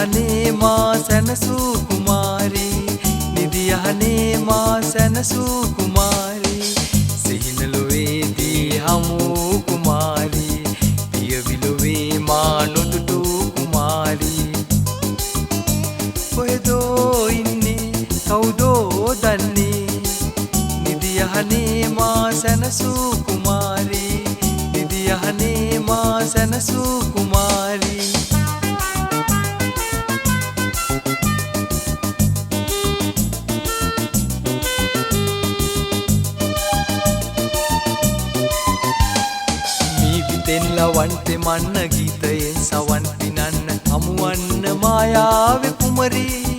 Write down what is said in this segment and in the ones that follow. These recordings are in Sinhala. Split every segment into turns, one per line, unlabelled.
නිදියහනේ මා සැනසූ කුමාරී නිදියහනේ මා සැනසූ කුමාරී සිහිනලොවේදී හමූ කුමාරී පියවිලොවේ මා නොදුටු කුමාරී කොහෙදෝ ඉන්නේ කවුදෝ දන්නේ නිදියහනේ මා සැනසූ කුමාරී නිදියහනේ මා සැනසූ කුමාරී ලවන්ටෙ මන්න ගීතයෙන් සවන් පිනන්න හමුවන්න මායාවෙ කුමරී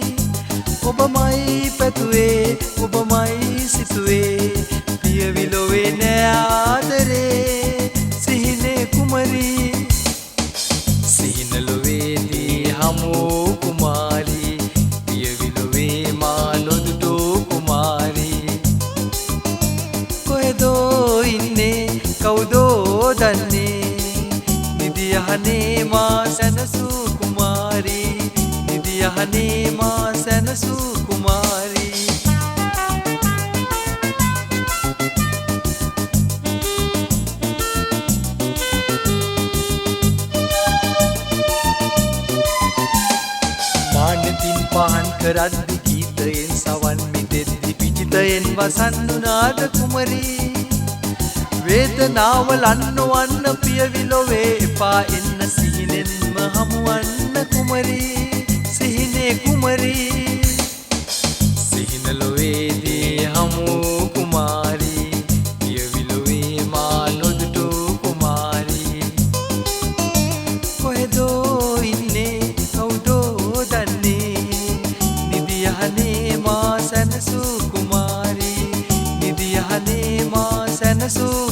ඔබමයි පැතුවේ ඔබමයි සිතුවේ පියවිලොවේ නෑ ආදරේ සිහිනේ කුමරී සිහිනලොවේදී හමූ කුමාරී පියවිලොවේ මා නොදුටෝ කුමාරී කොහෙදෝ ඉන්නේ කවුදෝ දන්නේ නිදියහනේ මා සැනසූ කුමාරී නිදියහනේ මා සැනසූ කුමාරී මානතින් පහන් කරද්දි ගීතයෙන් සවන් මිදෙද්දි පිචිතයෙන් වසන්නු නාද කුමරී වේදනාව ලන්නවන්න පියවිලොවේ එපා එන්න සිහිනෙන්ම හමුවන්න කුමරී සිහිනේ කුමරී සිහිනලොවේදී හමූ කුමාරී පියවිලොවේ මා නොදුටෝ කුමාරී කොහෙදෝ ඉන්නේ කවුදෝ දන්නේ නිදියහනේ මා සැනසූ කුමාරී නිදියහනේ මා සැනසූ